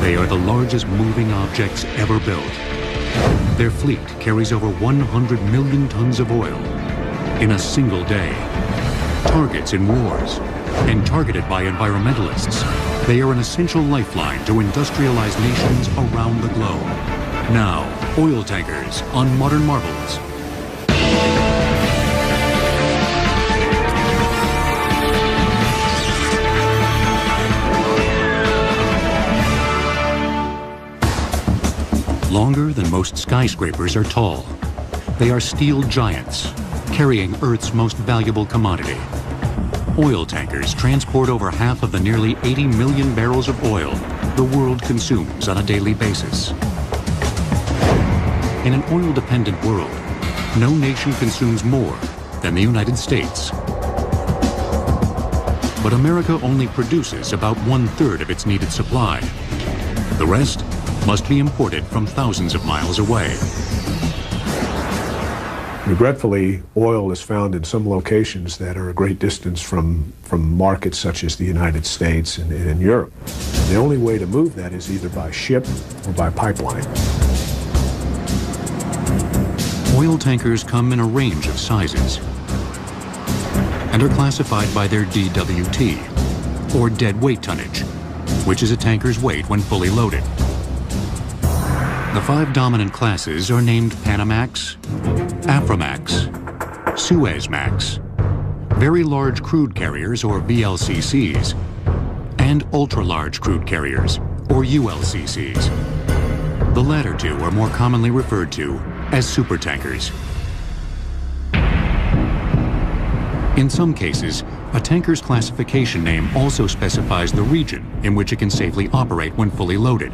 They are the largest moving objects ever built. Their fleet carries over 100 million tons of oil in a single day. Targets in wars and targeted by environmentalists, they are an essential lifeline to industrialized nations around the globe. Now, oil tankers on Modern Marvels. Longer than most skyscrapers are tall. They are steel giants, carrying Earth's most valuable commodity. Oil tankers transport over half of the nearly 80 million barrels of oil the world consumes on a daily basis. In an oil-dependent world, no nation consumes more than the United States. But America only produces about 1/3 of its needed supply. The rest must be imported from thousands of miles away. Regretfully, oil is found in some locations that are a great distance from markets such as the United States and in Europe. The only way to move that is either by ship or by pipeline. Oil tankers come in a range of sizes and are classified by their DWT, or dead weight tonnage, which is a tanker's weight when fully loaded. The 5 dominant classes are named Panamax, Aframax, Suezmax, Very Large Crude Carriers, or VLCCs, and Ultra-Large Crude Carriers, or ULCCs. The latter two are more commonly referred to as supertankers. In some cases, a tanker's classification name also specifies the region in which it can safely operate when fully loaded.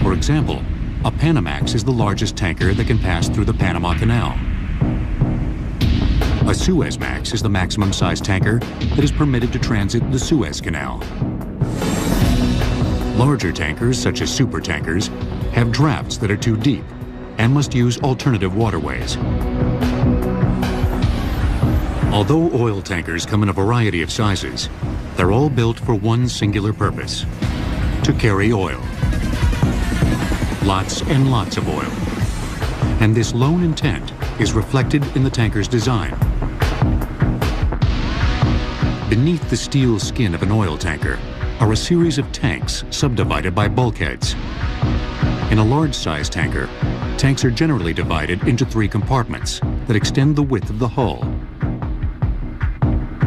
For example, a Panamax is the largest tanker that can pass through the Panama Canal. A Suezmax is the maximum size tanker that is permitted to transit the Suez Canal. Larger tankers, such as supertankers, have drafts that are too deep and must use alternative waterways. Although oil tankers come in a variety of sizes, they're all built for one singular purpose: to carry oil. Lots and lots of oil. And this lone intent is reflected in the tanker's design. Beneath the steel skin of an oil tanker are a series of tanks subdivided by bulkheads. In a large-sized tanker, tanks are generally divided into 3 compartments that extend the width of the hull,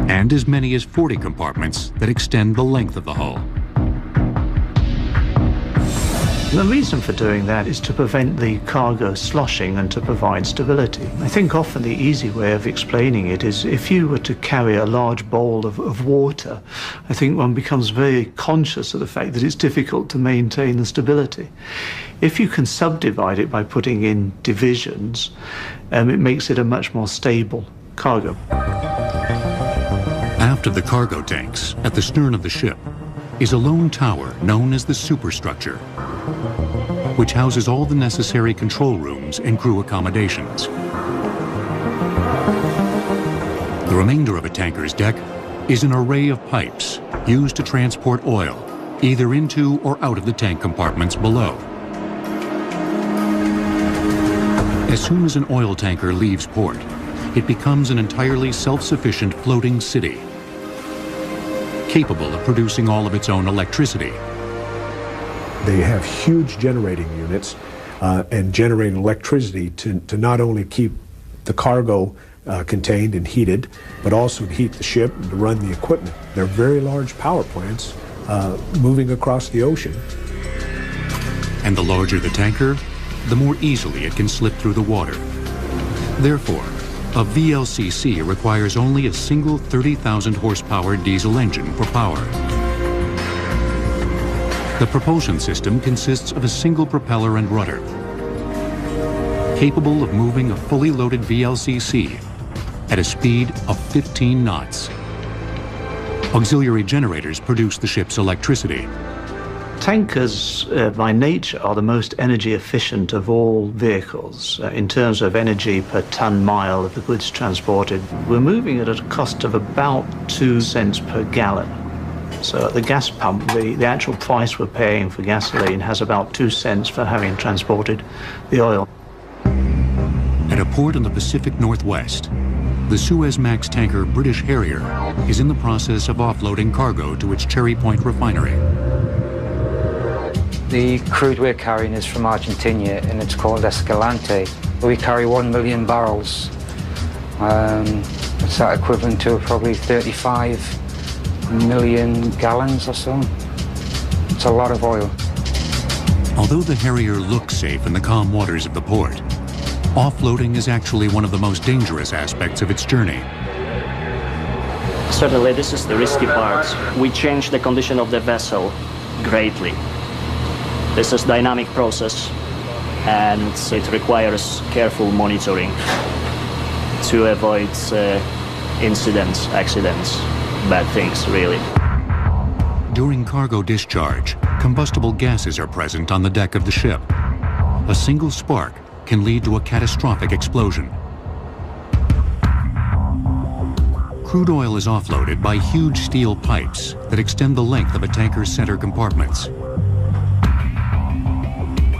and as many as 40 compartments that extend the length of the hull. The reason for doing that is to prevent the cargo sloshing and to provide stability. I think often the easy way of explaining it is if you were to carry a large bowl of water, I think one becomes very conscious of the fact that it's difficult to maintain the stability. If you can subdivide it by putting in divisions, it makes it a much more stable cargo. After the cargo tanks, at the stern of the ship, is a lone tower known as the superstructure, which houses all the necessary control rooms and crew accommodations. The remainder of a tanker's deck is an array of pipes used to transport oil, either into or out of the tank compartments below. As soon as an oil tanker leaves port, it becomes an entirely self-sufficient floating city, capable of producing all of its own electricity. They have huge generating units and generate electricity to not only keep the cargo contained and heated, but also to heat the ship and to run the equipment. They're very large power plants moving across the ocean. And the larger the tanker, the more easily it can slip through the water. Therefore, a VLCC requires only a single 30,000 horsepower diesel engine for power. The propulsion system consists of a single propeller and rudder, capable of moving a fully loaded VLCC at a speed of 15 knots. Auxiliary generators produce the ship's electricity. Tankers, by nature, are the most energy efficient of all vehicles. In terms of energy per ton-mile of the goods transported, we're moving at a cost of about 2 cents per gallon. So at the gas pump, the actual price we're paying for gasoline has about 2 cents for having transported the oil. At a port in the Pacific Northwest, the Suezmax tanker British Harrier is in the process of offloading cargo to its Cherry Point refinery. The crude we're carrying is from Argentina, and it's called Escalante. We carry 1 million barrels. It's that equivalent to probably 35 million gallons or so. It's a lot of oil. Although the Harrier looks safe in the calm waters of the port, offloading is actually one of the most dangerous aspects of its journey. Certainly, this is the risky part. We change the condition of the vessel greatly. This is a dynamic process, and it requires careful monitoring to avoid incidents, accidents, bad things, really. During cargo discharge, combustible gases are present on the deck of the ship. A single spark can lead to a catastrophic explosion. Crude oil is offloaded by huge steel pipes that extend the length of a tanker's center compartments.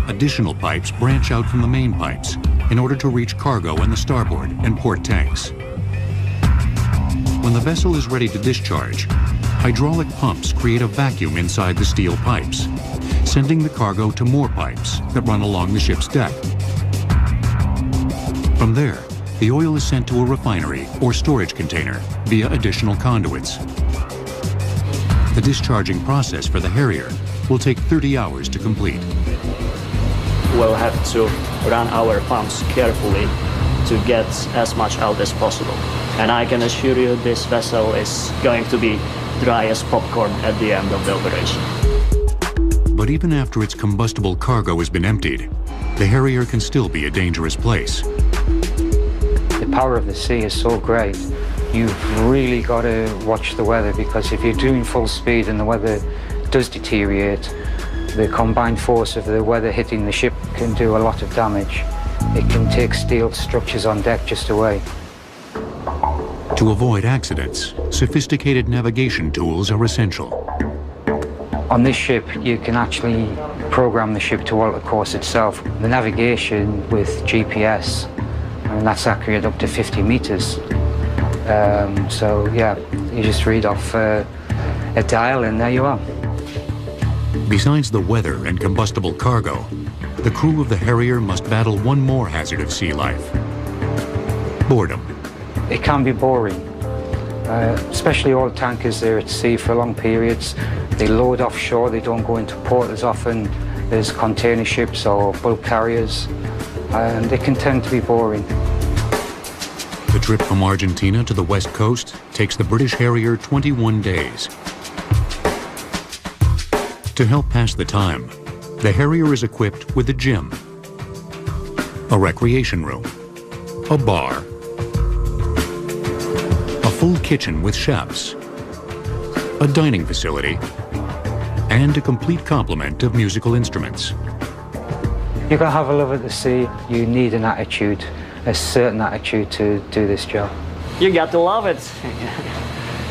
Additional pipes branch out from the main pipes in order to reach cargo in the starboard and port tanks. When the vessel is ready to discharge, hydraulic pumps create a vacuum inside the steel pipes, sending the cargo to more pipes that run along the ship's deck. From there, the oil is sent to a refinery or storage container via additional conduits. The discharging process for the Harrier will take 30 hours to complete. We'll have to run our pumps carefully to get as much out as possible. And I can assure you this vessel is going to be dry as popcorn at the end of the operation. But even after its combustible cargo has been emptied, the Harrier can still be a dangerous place. The power of the sea is so great. You've really got to watch the weather, because if you're doing full speed and the weather does deteriorate, the combined force of the weather hitting the ship can do a lot of damage. It can take steel structures on deck just away. To avoid accidents, sophisticated navigation tools are essential. On this ship, you can actually program the ship to alter course itself. The navigation with GPS, and that's accurate up to 50 meters. So yeah, you just read off a dial and there you are. Besides the weather and combustible cargo, the crew of the Harrier must battle one more hazard of sea life: boredom. It can be boring, especially oil tankers. They're at sea for long periods. They load offshore, they don't go into port as often as container ships or bulk carriers, and they can tend to be boring. The trip from Argentina to the west coast takes the British Harrier 21 days. To help pass the time, the Harrier is equipped with a gym, a recreation room, a bar, a full kitchen with chefs, a dining facility, and a complete complement of musical instruments. You can have a love at the sea. You need an attitude, a certain attitude to do this job. You got to love it.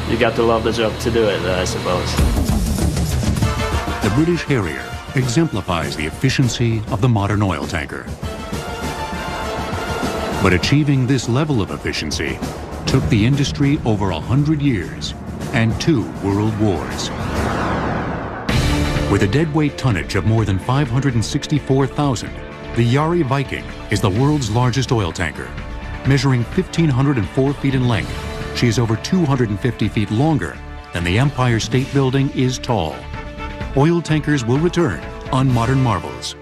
You got to love the job to do it, I suppose. The British Harrier exemplifies the efficiency of the modern oil tanker. But achieving this level of efficiency took the industry over 100 years and 2 world wars. With a deadweight tonnage of more than 564,000, the Yari Viking is the world's largest oil tanker. Measuring 1,504 feet in length, she is over 250 feet longer than the Empire State Building is tall. Oil tankers will return on Modern Marvels.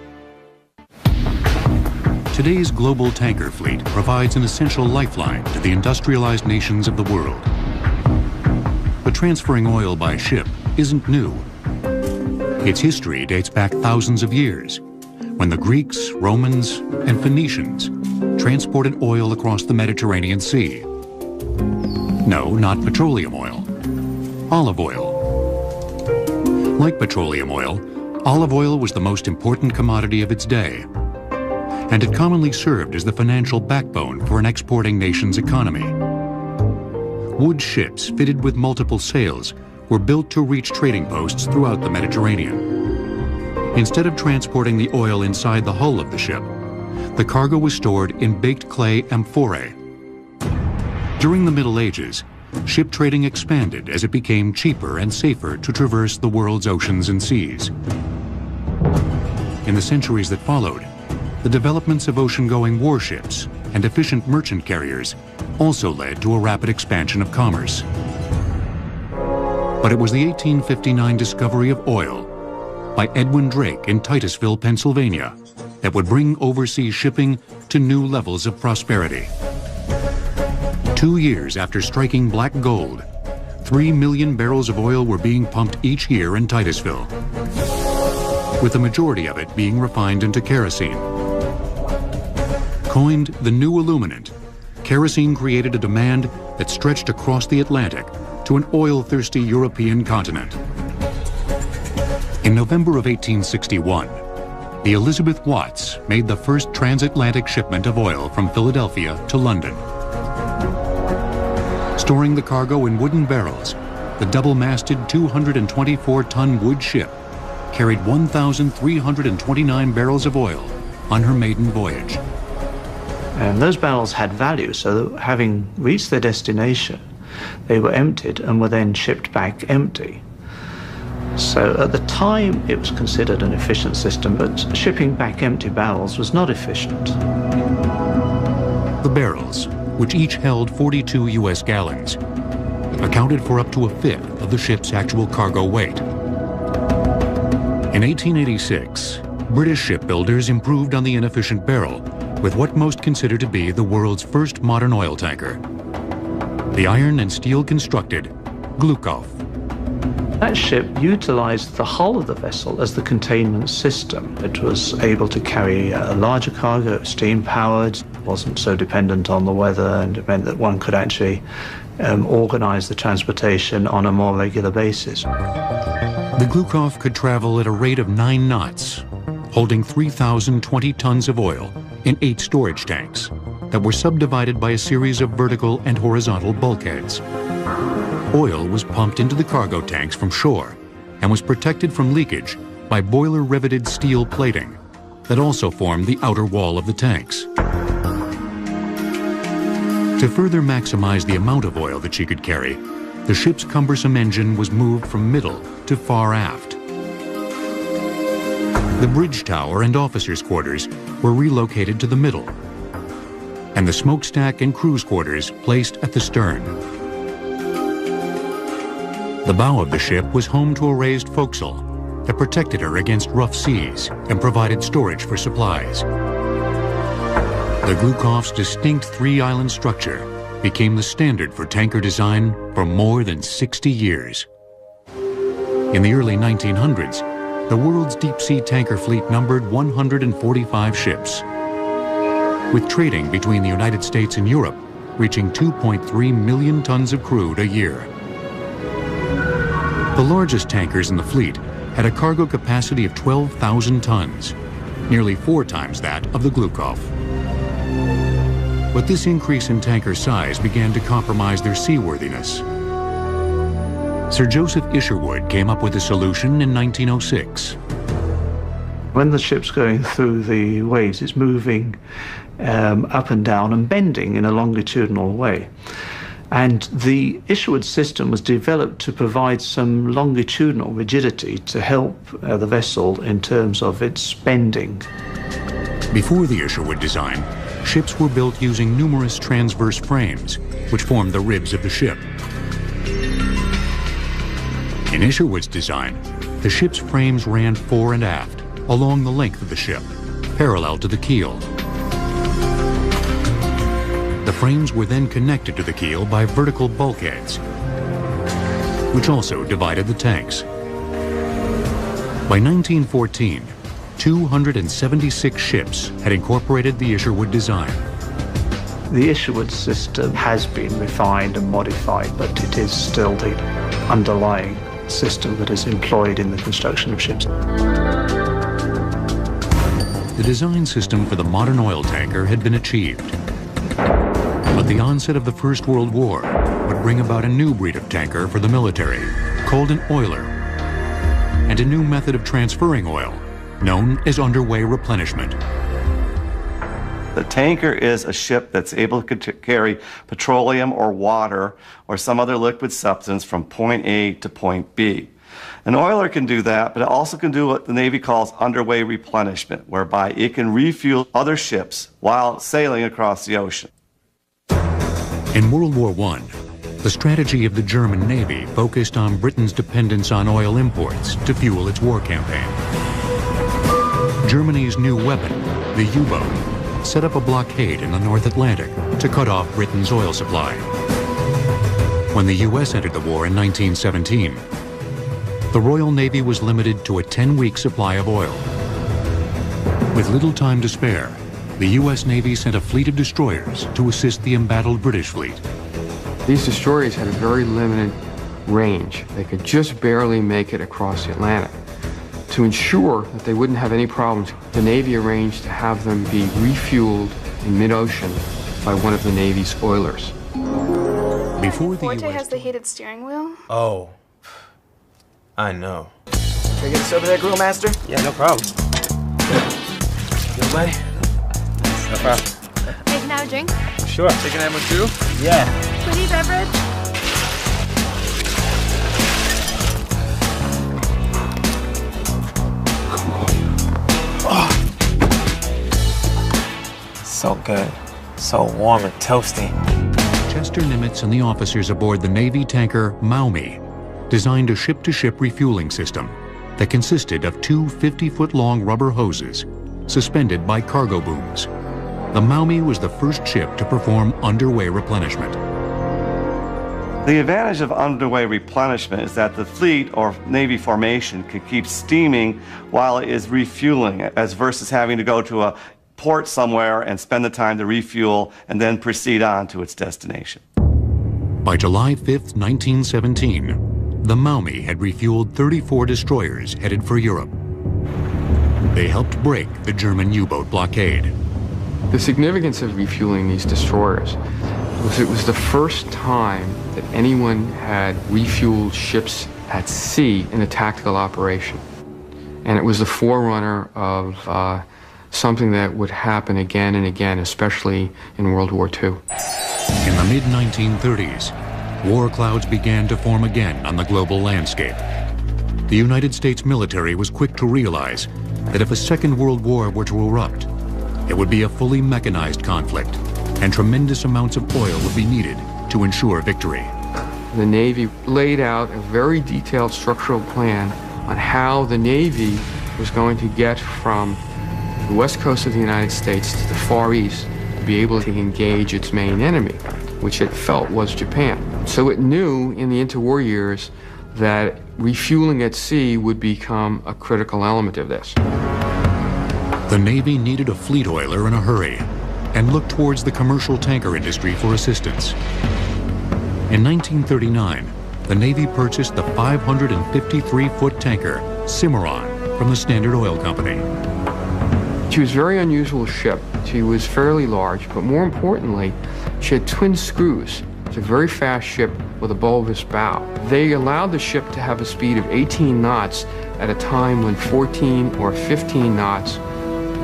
Today's global tanker fleet provides an essential lifeline to the industrialized nations of the world. But transferring oil by ship isn't new. Its history dates back thousands of years, when the Greeks, Romans, and Phoenicians transported oil across the Mediterranean Sea. No, not petroleum oil, olive oil. Like petroleum oil, olive oil was the most important commodity of its day, and it commonly served as the financial backbone for an exporting nation's economy. Wood ships fitted with multiple sails were built to reach trading posts throughout the Mediterranean. Instead of transporting the oil inside the hull of the ship, the cargo was stored in baked clay amphorae. During the Middle Ages, ship trading expanded as it became cheaper and safer to traverse the world's oceans and seas. In the centuries that followed, the developments of ocean-going warships and efficient merchant carriers also led to a rapid expansion of commerce. But it was the 1859 discovery of oil by Edwin Drake in Titusville, Pennsylvania, that would bring overseas shipping to new levels of prosperity. 2 years after striking black gold, 3 million barrels of oil were being pumped each year in Titusville, with the majority of it being refined into kerosene. Coined the new illuminant, kerosene created a demand that stretched across the Atlantic to an oil-thirsty European continent. In November of 1861, the Elizabeth Watts made the first transatlantic shipment of oil from Philadelphia to London. Storing the cargo in wooden barrels, the double-masted 224-ton wood ship carried 1,329 barrels of oil on her maiden voyage. And those barrels had value, so that having reached their destination, they were emptied and were then shipped back empty. So at the time, it was considered an efficient system, but shipping back empty barrels was not efficient. The barrels, which each held 42 U.S. gallons, accounted for up to a fifth of the ship's actual cargo weight. In 1886, British shipbuilders improved on the inefficient barrel with what most consider to be the world's first modern oil tanker, the iron and steel constructed Glukov. That ship utilized the hull of the vessel as the containment system. It was able to carry a larger cargo, steam-powered, wasn't so dependent on the weather, and it meant that one could actually organize the transportation on a more regular basis. The Glukov could travel at a rate of 9 knots, holding 3,020 tons of oil in 8 storage tanks that were subdivided by a series of vertical and horizontal bulkheads. Oil was pumped into the cargo tanks from shore and was protected from leakage by boiler-riveted steel plating that also formed the outer wall of the tanks. To further maximize the amount of oil that she could carry, the ship's cumbersome engine was moved from middle to far aft. The bridge tower and officers' quarters were relocated to the middle, and the smokestack and crew's quarters placed at the stern. The bow of the ship was home to a raised forecastle that protected her against rough seas and provided storage for supplies. The Glukov's distinct 3-island structure became the standard for tanker design for more than 60 years. In the early 1900s, the world's deep-sea tanker fleet numbered 145 ships, with trading between the United States and Europe reaching 2.3 million tons of crude a year. The largest tankers in the fleet had a cargo capacity of 12,000 tons, nearly 4 times that of the Glukov. But this increase in tanker size began to compromise their seaworthiness. Sir Joseph Isherwood came up with a solution in 1906. When the ship's going through the waves, it's moving up and down and bending in a longitudinal way. And the Isherwood system was developed to provide some longitudinal rigidity to help the vessel in terms of its bending. Before the Isherwood design, ships were built using numerous transverse frames, which formed the ribs of the ship. In Isherwood's design, the ship's frames ran fore and aft, along the length of the ship, parallel to the keel. The frames were then connected to the keel by vertical bulkheads, which also divided the tanks. By 1914, 276 ships had incorporated the Isherwood design. The Isherwood system has been refined and modified, but it is still the underlying system that is employed in the construction of ships. The design system for the modern oil tanker had been achieved. But the onset of the First World War would bring about a new breed of tanker for the military, called an oiler, and a new method of transferring oil, known as underway replenishment. The tanker is a ship that's able to carry petroleum or water or some other liquid substance from point A to point B. An oiler can do that, but it also can do what the Navy calls underway replenishment, whereby it can refuel other ships while sailing across the ocean. In World War I, the strategy of the German Navy focused on Britain's dependence on oil imports to fuel its war campaign. Germany's new weapon, the U-boat, set up a blockade in the North Atlantic to cut off Britain's oil supply. When the U.S. entered the war in 1917, the Royal Navy was limited to a 10-week supply of oil. With little time to spare, the U.S. Navy sent a fleet of destroyers to assist the embattled British fleet. These destroyers had a very limited range. They could just barely make it across the Atlantic. To ensure that they wouldn't have any problems, the Navy arranged to have them be refueled in mid-ocean by one of the Navy's oilers. Before the Forte has the heated steering wheel? Oh, I know. Can I get us over there, Grill Master? Yeah, no problem. Good, buddy? No problem. Hey, can I have a drink? Sure. Taking that one too? Yeah. Sweetie beverage? So good. So warm and toasty. Chester Nimitz and the officers aboard the Navy tanker Maumee designed a ship-to-ship refueling system that consisted of two 50-foot-long rubber hoses suspended by cargo booms. The Maumee was the first ship to perform underway replenishment. The advantage of underway replenishment is that the fleet or Navy formation can keep steaming while it is refueling it, as versus having to go to a port somewhere and spend the time to refuel and then proceed on to its destination. By July 5th, 1917, the Maumee had refueled 34 destroyers headed for Europe. They helped break the German U-boat blockade. The significance of refueling these destroyers was it was the first time that anyone had refueled ships at sea in a tactical operation. And it was the forerunner of something that would happen again and again, especially in World War II. In the mid-1930s, war clouds began to form again on the global landscape. The United States military was quick to realize that if a Second World War were to erupt, it would be a fully mechanized conflict, and tremendous amounts of oil would be needed to ensure victory. The Navy laid out a very detailed structural plan on how the Navy was going to get from the west coast of the United States to the Far East to be able to engage its main enemy, which it felt was Japan. So it knew in the interwar years that refueling at sea would become a critical element of this. The Navy needed a fleet oiler in a hurry and looked towards the commercial tanker industry for assistance. In 1939, the Navy purchased the 553-foot tanker Cimarron from the Standard Oil Company. She was a very unusual ship. She was fairly large, but more importantly, she had twin screws. It's a very fast ship with a bulbous bow. They allowed the ship to have a speed of 18 knots at a time when 14 or 15 knots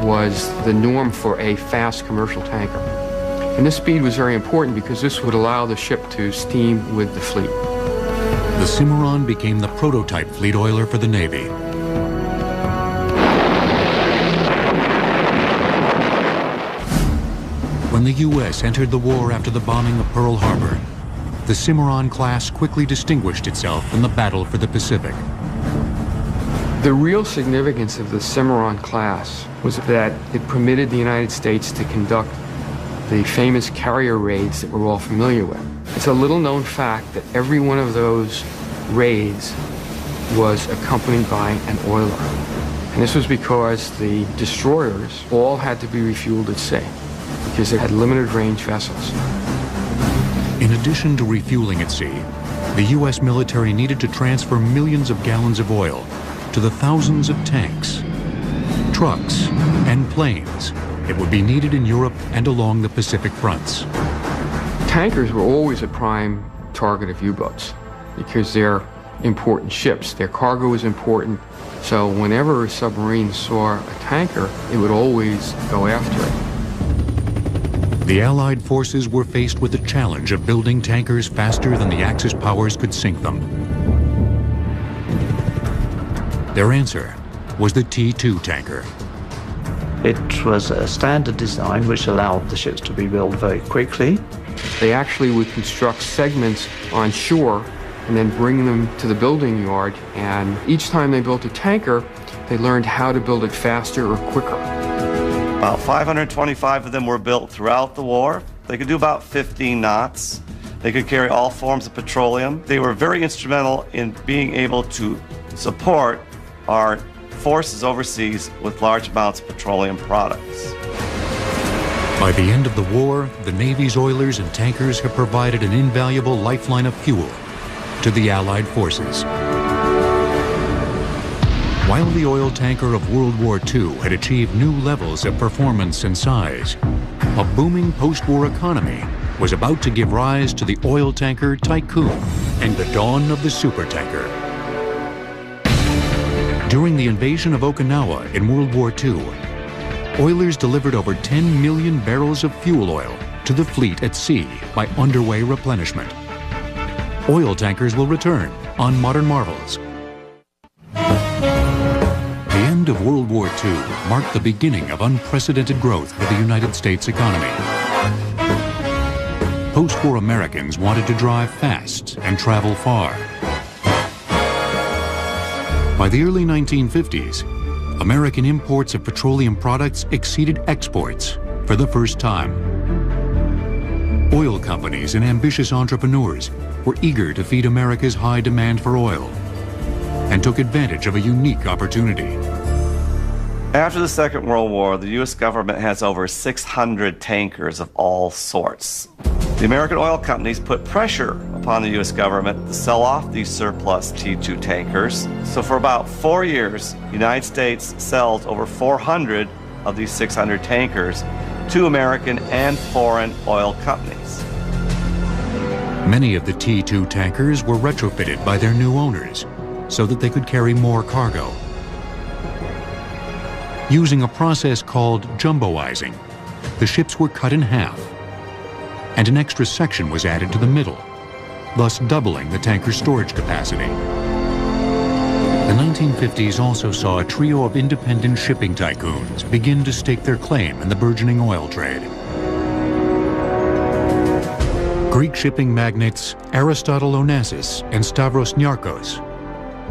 was the norm for a fast commercial tanker. And this speed was very important because this would allow the ship to steam with the fleet. The Cimarron became the prototype fleet oiler for the Navy. When the U.S. entered the war after the bombing of Pearl Harbor, the Cimarron class quickly distinguished itself in the battle for the Pacific. The real significance of the Cimarron class was that it permitted the United States to conduct the famous carrier raids that we're all familiar with. It's a little known fact that every one of those raids was accompanied by an oiler. And this was because the destroyers all had to be refueled at sea because they had limited range vessels. In addition to refueling at sea, the U.S. military needed to transfer millions of gallons of oil to the thousands of tanks, trucks, and planes that would be needed in Europe and along the Pacific fronts. Tankers were always a prime target of U-boats because they're important ships. Their cargo was important. So whenever a submarine saw a tanker, it would always go after it. The Allied forces were faced with the challenge of building tankers faster than the Axis powers could sink them. Their answer was the T-2 tanker. It was a standard design which allowed the ships to be built very quickly. They actually would construct segments on shore and then bring them to the building yard. And each time they built a tanker, they learned how to build it faster or quicker. About 525 of them were built throughout the war. They could do about 15 knots. They could carry all forms of petroleum. They were very instrumental in being able to support our forces overseas with large amounts of petroleum products. By the end of the war, the Navy's oilers and tankers have provided an invaluable lifeline of fuel to the Allied forces. While the oil tanker of World War II had achieved new levels of performance and size, a booming post-war economy was about to give rise to the oil tanker tycoon and the dawn of the supertanker. During the invasion of Okinawa in World War II, oilers delivered over 10 million barrels of fuel oil to the fleet at sea by underway replenishment. Oil tankers will return on Modern Marvels. The end of World War II marked the beginning of unprecedented growth for the United States economy. Post-war Americans wanted to drive fast and travel far. By the early 1950s, American imports of petroleum products exceeded exports for the first time. Oil companies and ambitious entrepreneurs were eager to feed America's high demand for oil and took advantage of a unique opportunity. After the Second World War, the U.S. government has over 600 tankers of all sorts. The American oil companies put pressure upon the U.S. government to sell off these surplus T-2 tankers. So for about 4 years, the United States sells over 400 of these 600 tankers to American and foreign oil companies. Many of the T-2 tankers were retrofitted by their new owners so that they could carry more cargo. Using a process called jumboizing, the ships were cut in half, and an extra section was added to the middle, thus doubling the tanker's storage capacity. The 1950s also saw a trio of independent shipping tycoons begin to stake their claim in the burgeoning oil trade. Greek shipping magnates Aristotle Onassis and Stavros Niarchos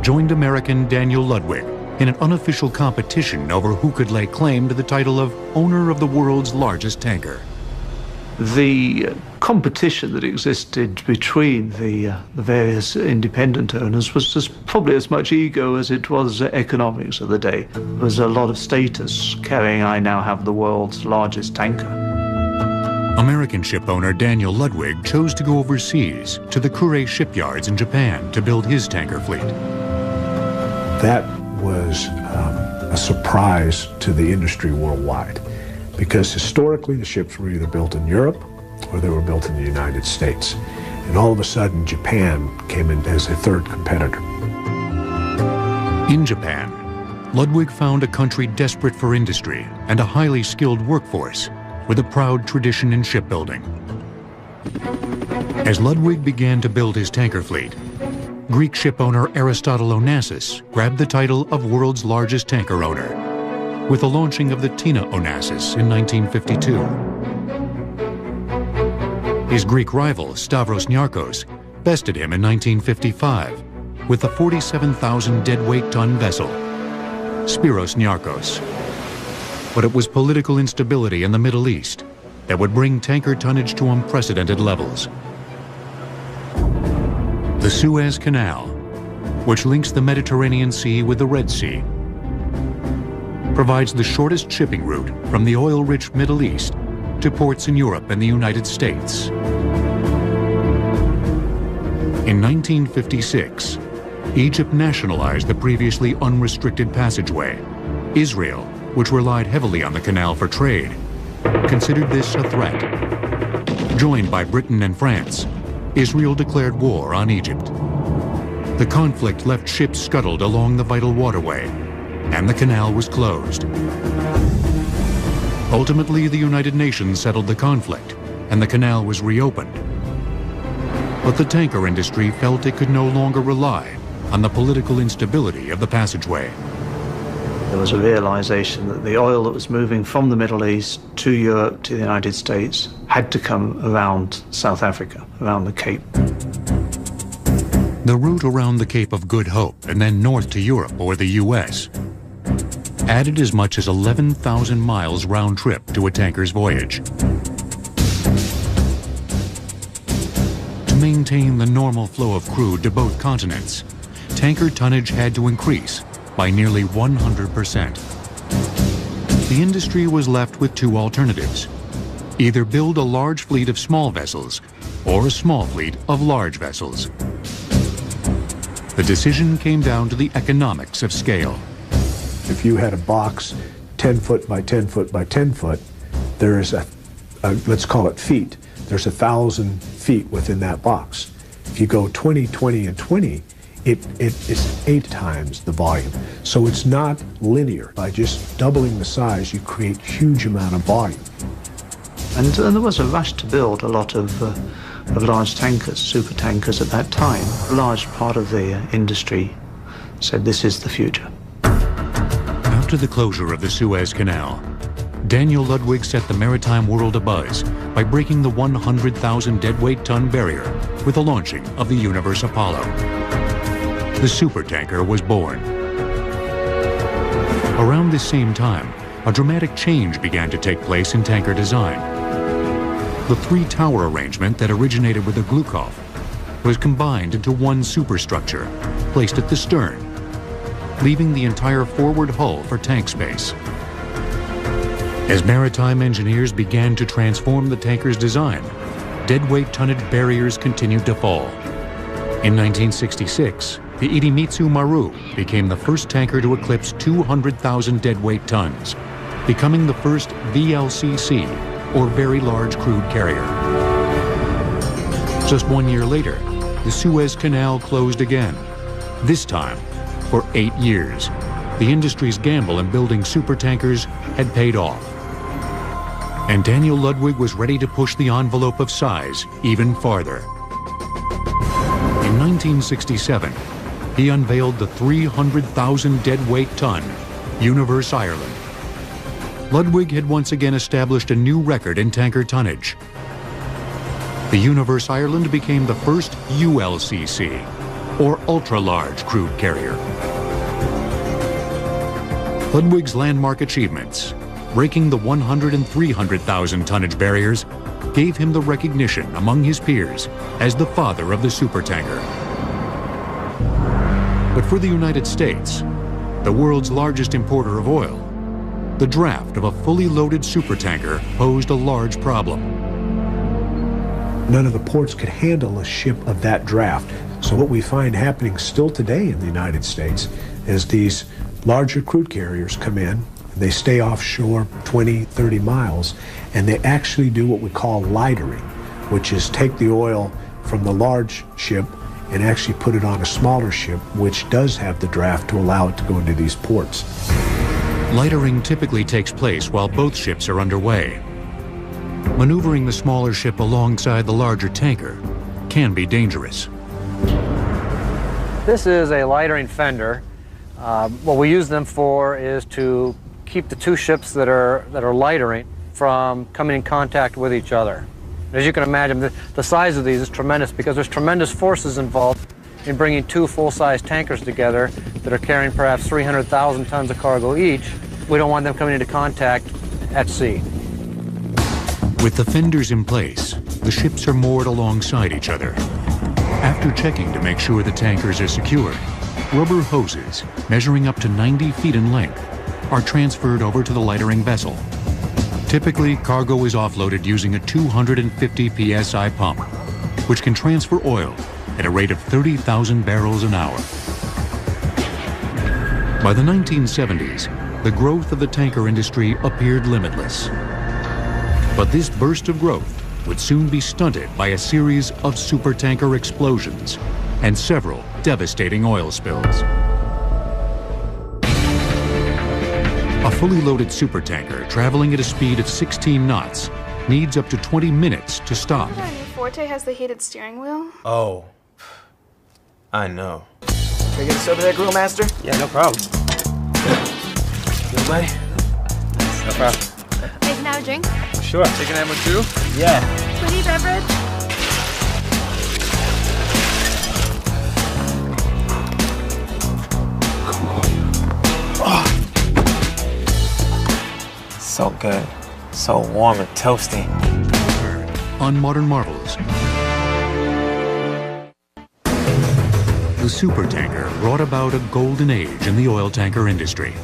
joined American Daniel Ludwig in an unofficial competition over who could lay claim to the title of owner of the world's largest tanker. The competition that existed between the various independent owners was just probably as much ego as it was economics of the day. There was a lot of status carrying, I now have the world's largest tanker. American ship owner Daniel Ludwig chose to go overseas to the Kure shipyards in Japan to build his tanker fleet. That was a surprise to the industry worldwide, because historically the ships were either built in Europe or they were built in the United States. And all of a sudden Japan came in as a third competitor. In Japan, Ludwig found a country desperate for industry and a highly skilled workforce with a proud tradition in shipbuilding. As Ludwig began to build his tanker fleet, Greek shipowner Aristotle Onassis grabbed the title of world's largest tanker owner with the launching of the Tina Onassis in 1952. His Greek rival, Stavros Niarchos, bested him in 1955 with the 47,000 deadweight ton vessel, Spiros Niarchos. But it was political instability in the Middle East that would bring tanker tonnage to unprecedented levels. The Suez Canal, which links the Mediterranean Sea with the Red Sea, provides the shortest shipping route from the oil-rich Middle East to ports in Europe and the United States. In 1956, Egypt nationalized the previously unrestricted passageway. Israel, which relied heavily on the canal for trade, considered this a threat. Joined by Britain and France, Israel declared war on Egypt. The conflict left ships scuttled along the vital waterway, and the canal was closed. Ultimately, the United Nations settled the conflict, and the canal was reopened. But the tanker industry felt it could no longer rely on the political instability of the passageway. There was a realization that the oil that was moving from the Middle East to Europe, to the United States, had to come around South Africa, around the Cape. The route around the Cape of Good Hope and then north to Europe or the US added as much as 11,000 miles round trip to a tanker's voyage. To maintain the normal flow of crude to both continents, tanker tonnage had to increase by nearly 100%. The industry was left with two alternatives: either build a large fleet of small vessels or a small fleet of large vessels. The decision came down to the economics of scale. If you had a box 10 foot by 10 foot by 10 foot, there is let's call it feet. There's 1,000 feet within that box. If you go 20, 20, and 20, it is 8 times the volume. So it's not linear. By just doubling the size, you create huge amount of volume. And there was a rush to build a lot of large tankers, super tankers at that time. A large part of the industry said this is the future. After the closure of the Suez Canal, Daniel Ludwig set the maritime world abuzz by breaking the 100,000 deadweight ton barrier with the launching of the Universe Apollo. The supertanker was born. Around this same time, a dramatic change began to take place in tanker design. The three-tower arrangement that originated with the Glukov was combined into one superstructure, placed at the stern, leaving the entire forward hull for tank space. As maritime engineers began to transform the tanker's design, deadweight tonnage barriers continued to fall. In 1966, the Idemitsu Maru became the first tanker to eclipse 200,000 deadweight tons, becoming the first VLCC, or Very Large Crude Carrier. Just 1 year later, the Suez Canal closed again, this time for 8 years. The industry's gamble in building supertankers had paid off. And Daniel Ludwig was ready to push the envelope of size even farther. In 1967, he unveiled the 300,000 deadweight ton Universe Ireland. Ludwig had once again established a new record in tanker tonnage. The Universe Ireland became the first ULCC, or ultra-large crude carrier. Ludwig's landmark achievements, breaking the 100 and 300,000 tonnage barriers, gave him the recognition among his peers as the father of the supertanker. But for the United States, the world's largest importer of oil, the draft of a fully loaded supertanker posed a large problem. None of the ports could handle a ship of that draft. So what we find happening still today in the United States is these larger crude carriers come in, they stay offshore 20, 30 miles, and they actually do what we call lightering, which is take the oil from the large ship and actually put it on a smaller ship, which does have the draft to allow it to go into these ports. Lightering typically takes place while both ships are underway. Maneuvering the smaller ship alongside the larger tanker can be dangerous. This is a lightering fender. What we use them for is to keep the two ships that are lightering from coming in contact with each other. As you can imagine, the size of these is tremendous because there's tremendous forces involved in bringing two full-size tankers together that are carrying perhaps 300,000 tons of cargo each. We don't want them coming into contact at sea. With the fenders in place, the ships are moored alongside each other. After checking to make sure the tankers are secured, rubber hoses measuring up to 90 feet in length are transferred over to the lightering vessel. Typically, cargo is offloaded using a 250 psi pump, which can transfer oil at a rate of 30,000 barrels an hour. By the 1970s, the growth of the tanker industry appeared limitless. But this burst of growth would soon be stunted by a series of supertanker explosions, and several devastating oil spills. A fully loaded supertanker traveling at a speed of 16 knots needs up to 20 minutes to stop. Our new Forte has the heated steering wheel. Oh, I know. Can I get a soda there, Grill Master? Yeah, no problem. Good, buddy? No problem. Hey, can I have a drink? Sure. Chicken and one too? Yeah. Sweetie beverage? So good. So warm and toasty. On Modern Marvels. The supertanker brought about a golden age in the oil tanker industry.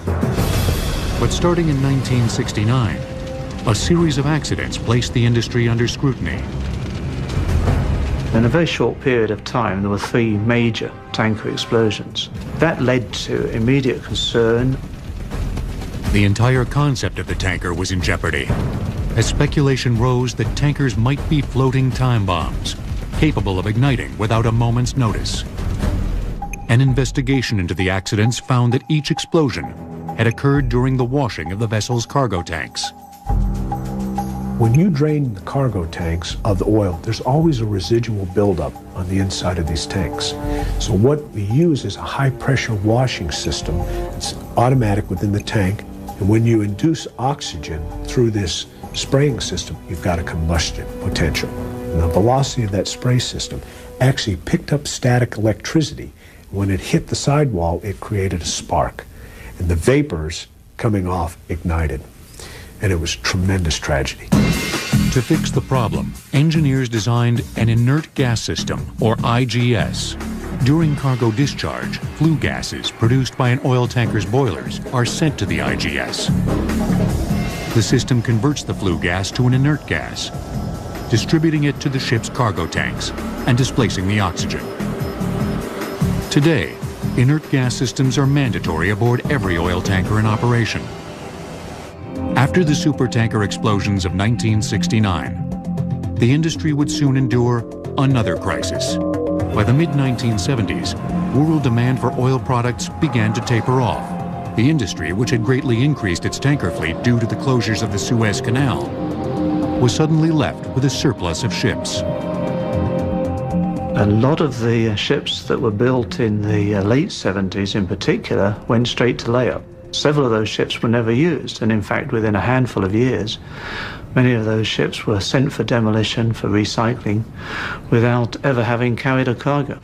But starting in 1969, a series of accidents placed the industry under scrutiny. In a very short period of time, there were 3 major tanker explosions. That led to immediate concern. The entire concept of the tanker was in jeopardy, as speculation rose that tankers might be floating time bombs, capable of igniting without a moment's notice. An investigation into the accidents found that each explosion had occurred during the washing of the vessel's cargo tanks. When you drain the cargo tanks of the oil, there's always a residual buildup on the inside of these tanks. So what we use is a high-pressure washing system. It's automatic within the tank, and when you induce oxygen through this spraying system, you've got a combustion potential. And the velocity of that spray system actually picked up static electricity. When it hit the sidewall, it created a spark, and the vapors coming off ignited. And it was tremendous tragedy. To fix the problem, engineers designed an inert gas system, or IGS. During cargo discharge, flue gases produced by an oil tanker's boilers are sent to the IGS. The system converts the flue gas to an inert gas, distributing it to the ship's cargo tanks and displacing the oxygen. Today, inert gas systems are mandatory aboard every oil tanker in operation. After the supertanker explosions of 1969, the industry would soon endure another crisis. By the mid-1970s, world demand for oil products began to taper off. The industry, which had greatly increased its tanker fleet due to the closures of the Suez Canal, was suddenly left with a surplus of ships. A lot of the ships that were built in the late 70s in particular went straight to layup. Several of those ships were never used, and in fact within a handful of years many of those ships were sent for demolition, for recycling, without ever having carried a cargo.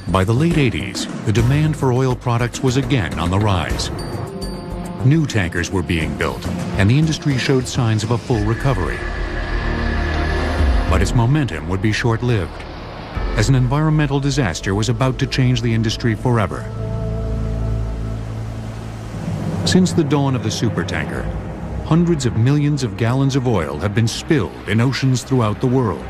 By the late 80s, the demand for oil products was again on the rise. New tankers were being built, and the industry showed signs of a full recovery. But its momentum would be short-lived, as an environmental disaster was about to change the industry forever. Since the dawn of the supertanker, hundreds of millions of gallons of oil have been spilled in oceans throughout the world.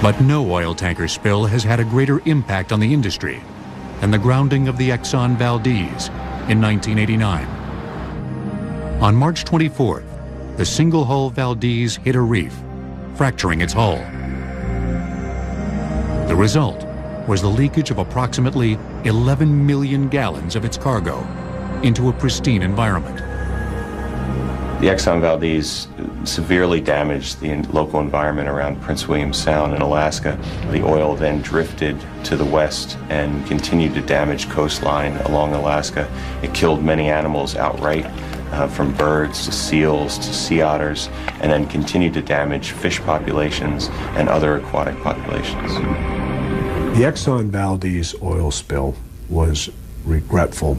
But no oil tanker spill has had a greater impact on the industry than the grounding of the Exxon Valdez in 1989. On March 24th, the single-hull Valdez hit a reef, fracturing its hull. The result was the leakage of approximately 11 million gallons of its cargo into a pristine environment. The Exxon Valdez severely damaged the local environment around Prince William Sound in Alaska. The oil then drifted to the west and continued to damage coastline along Alaska. It killed many animals outright, from birds to seals to sea otters, and then continued to damage fish populations and other aquatic populations. The Exxon Valdez oil spill was regretful,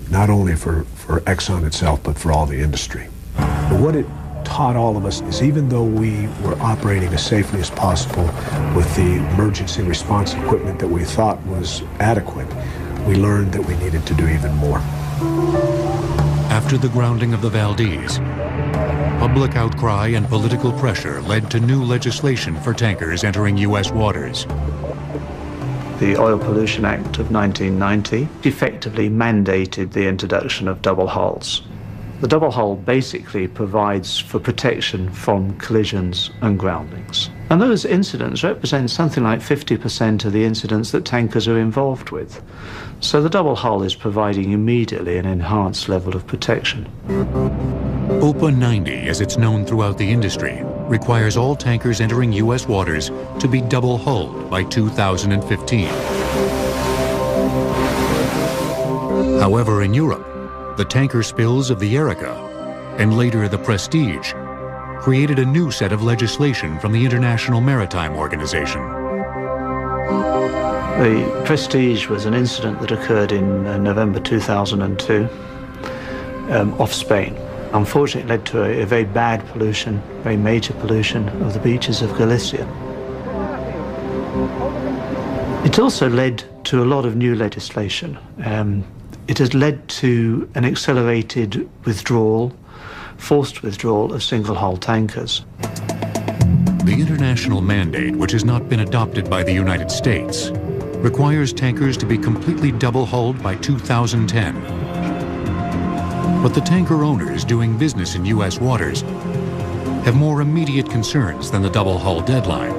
not only for Exxon itself, but for all the industry. But what it taught all of us is even though we were operating as safely as possible with the emergency response equipment that we thought was adequate, we learned that we needed to do even more. After the grounding of the Valdez, public outcry and political pressure led to new legislation for tankers entering U.S. waters. The Oil Pollution Act of 1990 effectively mandated the introduction of double hulls. The double hull basically provides for protection from collisions and groundings. And those incidents represent something like 50% of the incidents that tankers are involved with. So the double hull is providing immediately an enhanced level of protection. OPA 90, as it's known throughout the industry, requires all tankers entering U.S. waters to be double-hulled by 2015. However, in Europe, the tanker spills of the Erika, and later the Prestige, created a new set of legislation from the International Maritime Organization. The Prestige was an incident that occurred in November 2002 off Spain. Unfortunately, it led to a very bad pollution, very major pollution of the beaches of Galicia. It also led to a lot of new legislation. It has led to an accelerated withdrawal, forced withdrawal of single-hull tankers. The international mandate, which has not been adopted by the United States, requires tankers to be completely double-hulled by 2010. But the tanker owners doing business in U.S. waters have more immediate concerns than the double-hull deadline.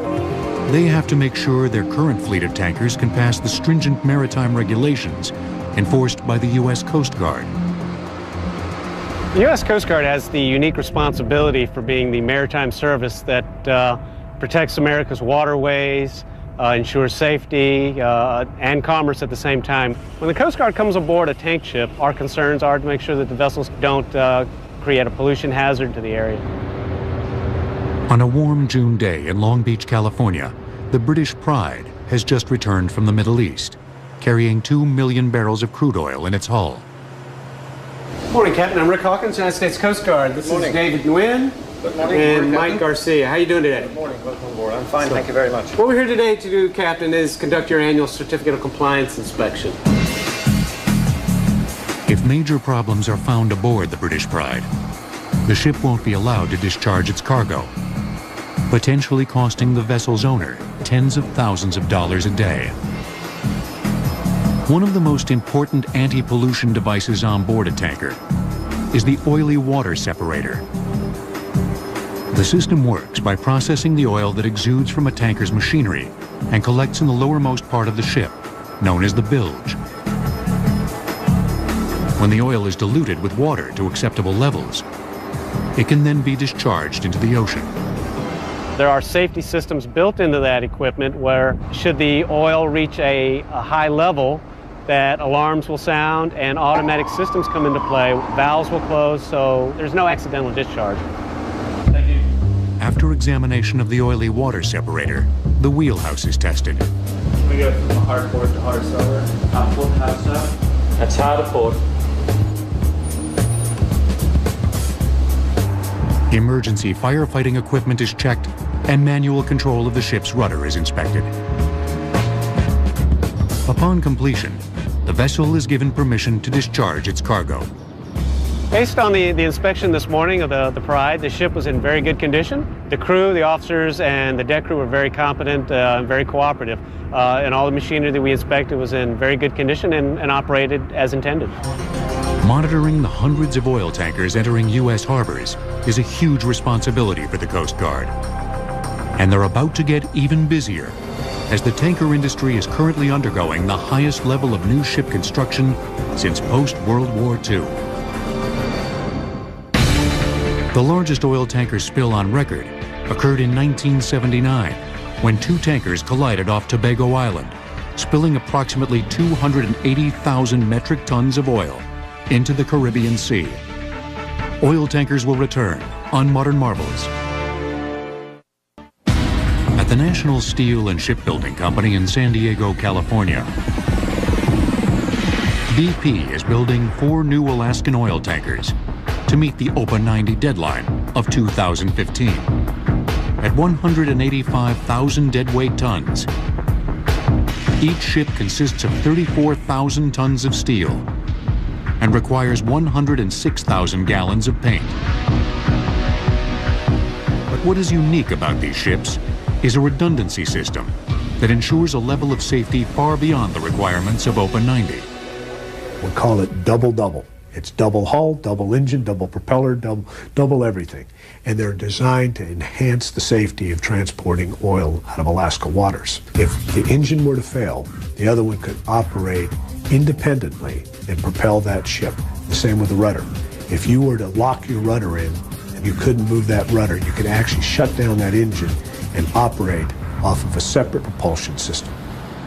They have to make sure their current fleet of tankers can pass the stringent maritime regulations enforced by the U.S. Coast Guard. The U.S. Coast Guard has the unique responsibility for being the maritime service that protects America's waterways, ensures safety and commerce at the same time. When the Coast Guard comes aboard a tank ship, our concerns are to make sure that the vessels don't create a pollution hazard to the area. On a warm June day in Long Beach, California, the British Pride has just returned from the Middle East, carrying 2 million barrels of crude oil in its hull. Morning, Captain. I'm Rick Hawkins, United States Coast Guard. This is David Nguyen and Mike Garcia. How are you doing today? Good morning. Welcome aboard. I'm fine. Thank you very much. What we're here today to do, Captain, is conduct your annual Certificate of Compliance inspection. If major problems are found aboard the British Pride, the ship won't be allowed to discharge its cargo, potentially costing the vessel's owner tens of thousands of dollars a day. One of the most important anti-pollution devices on board a tanker is the oily water separator. The system works by processing the oil that exudes from a tanker's machinery and collects in the lowermost part of the ship, known as the bilge. When the oil is diluted with water to acceptable levels, it can then be discharged into the ocean. There are safety systems built into that equipment where, should the oil reach a high level, that alarms will sound and automatic systems come into play. Valves will close, so there's no accidental discharge. Thank you. After examination of the oily water separator, the wheelhouse is tested. We go from hard port to hard cellar. Hard port, hard cellar. That's hard port. Emergency firefighting equipment is checked, and manual control of the ship's rudder is inspected. Upon completion, the vessel is given permission to discharge its cargo. Based on the inspection this morning of the Pride, the ship was in very good condition. The crew, the officers, and the deck crew were very competent and very cooperative. And all the machinery that we inspected was in very good condition and operated as intended. Monitoring the hundreds of oil tankers entering U.S. harbors is a huge responsibility for the Coast Guard. And they're about to get even busier, as the tanker industry is currently undergoing the highest level of new ship construction since post-World War II. The largest oil tanker spill on record occurred in 1979, when 2 tankers collided off Tobago Island, spilling approximately 280,000 metric tons of oil into the Caribbean Sea. Oil tankers will return on Modern Marvels. At the National Steel and Shipbuilding Company in San Diego, California, BP is building 4 new Alaskan oil tankers to meet the OPA 90 deadline of 2015. At 185,000 deadweight tons, each ship consists of 34,000 tons of steel and requires 106,000 gallons of paint. But what is unique about these ships is a redundancy system that ensures a level of safety far beyond the requirements of OPA 90. We call it double-double. It's double hull, double engine, double propeller, double everything. And they're designed to enhance the safety of transporting oil out of Alaska waters. If the engine were to fail, the other one could operate independently and propel that ship. The same with the rudder. If you were to lock your rudder in and you couldn't move that rudder, you could actually shut down that engine and operate off of a separate propulsion system.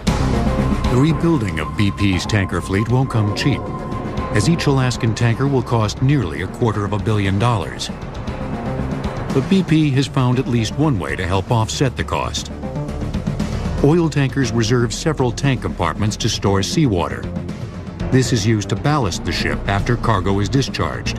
The rebuilding of BP's tanker fleet won't come cheap, as each Alaskan tanker will cost nearly $250 million. But BP has found at least one way to help offset the cost. Oil tankers reserve several tank compartments to store seawater. This is used to ballast the ship after cargo is discharged.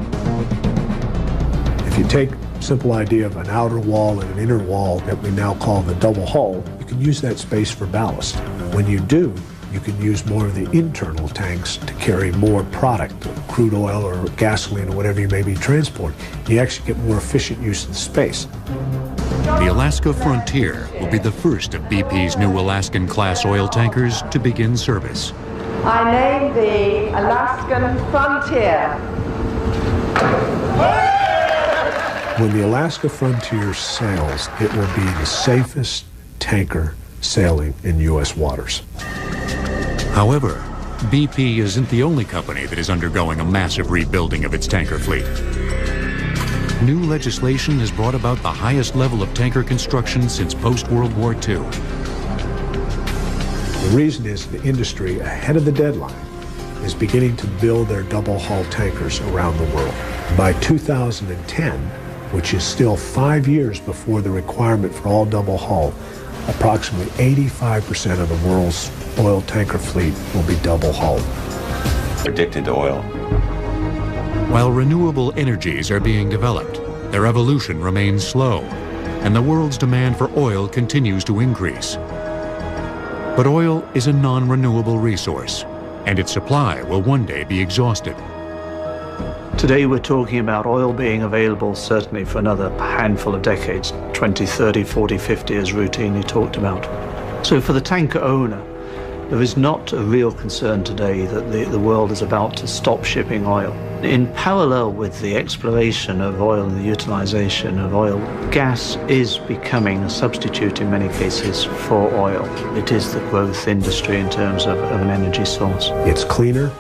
If you take a simple idea of an outer wall and an inner wall that we now call the double hull, you can use that space for ballast. When you do, you can use more of the internal tanks to carry more product, crude oil or gasoline or whatever you may be transporting. You actually get more efficient use of the space. The Alaska Frontier will be the first of BP's new Alaskan-class oil tankers to begin service. I name the Alaskan Frontier. When the Alaska Frontier sails, it will be the safest tanker sailing in U.S. waters. However, BP isn't the only company that is undergoing a massive rebuilding of its tanker fleet. New legislation has brought about the highest level of tanker construction since post-World War II. The reason is the industry, ahead of the deadline, is beginning to build their double-hull tankers around the world. By 2010, which is still 5 years before the requirement for all double-hull, approximately 85% of the world's oil tanker fleet will be double-hulled. Addicted to oil. While renewable energies are being developed, their evolution remains slow, and the world's demand for oil continues to increase. But oil is a non-renewable resource, and its supply will one day be exhausted. Today we're talking about oil being available certainly for another handful of decades, 20, 30, 40, 50 as routinely talked about. So for the tanker owner, there is not a real concern today that the world is about to stop shipping oil. In parallel with the exploration of oil and the utilization of oil, gas is becoming a substitute in many cases for oil. It is the growth industry in terms of an energy source. It's cleaner,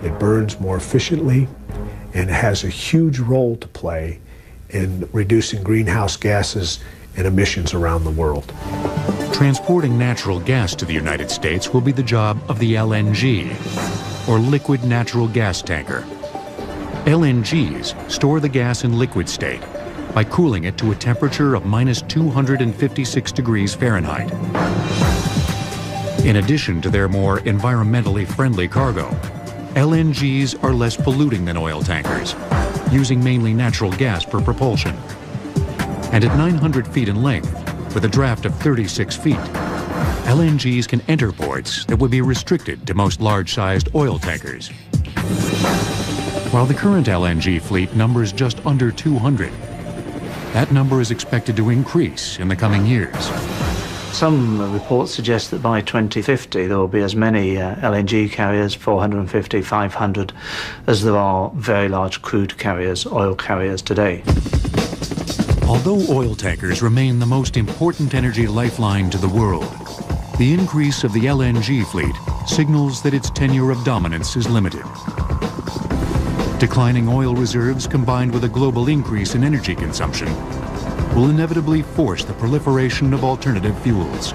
it burns more efficiently, and it has a huge role to play in reducing greenhouse gases and emissions around the world. Transporting natural gas to the United States will be the job of the LNG, or liquid natural gas tanker. LNGs store the gas in liquid state by cooling it to a temperature of -256 degrees Fahrenheit. In addition to their more environmentally friendly cargo, LNGs are less polluting than oil tankers, using mainly natural gas for propulsion. And at 900 feet in length, with a draft of 36 feet, LNGs can enter ports that would be restricted to most large-sized oil tankers. While the current LNG fleet numbers just under 200, that number is expected to increase in the coming years. Some reports suggest that by 2050 there will be as many LNG carriers, 450, 500, as there are very large crude carriers, oil carriers today. Although oil tankers remain the most important energy lifeline to the world, the increase of the LNG fleet signals that its tenure of dominance is limited. Declining oil reserves combined with a global increase in energy consumption will inevitably force the proliferation of alternative fuels.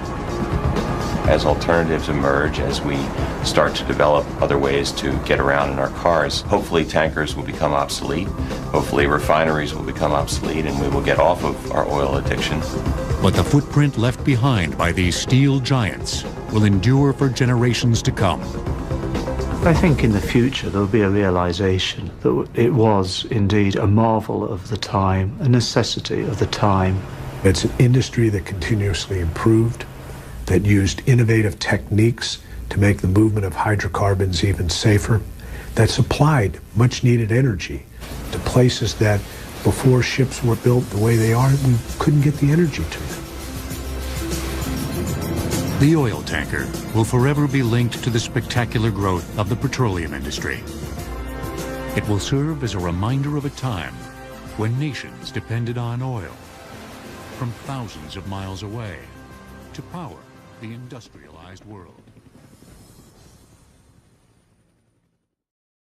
As alternatives emerge, as we start to develop other ways to get around in our cars, hopefully tankers will become obsolete, hopefully refineries will become obsolete, and we will get off of our oil addiction. But the footprint left behind by these steel giants will endure for generations to come. I think in the future there will be a realization that it was indeed a marvel of the time, a necessity of the time. It's an industry that continuously improved, that used innovative techniques to make the movement of hydrocarbons even safer, that supplied much needed energy to places that before ships were built the way they are, we couldn't get the energy to them. The oil tanker will forever be linked to the spectacular growth of the petroleum industry. It will serve as a reminder of a time when nations depended on oil from thousands of miles away to power the industrialized world.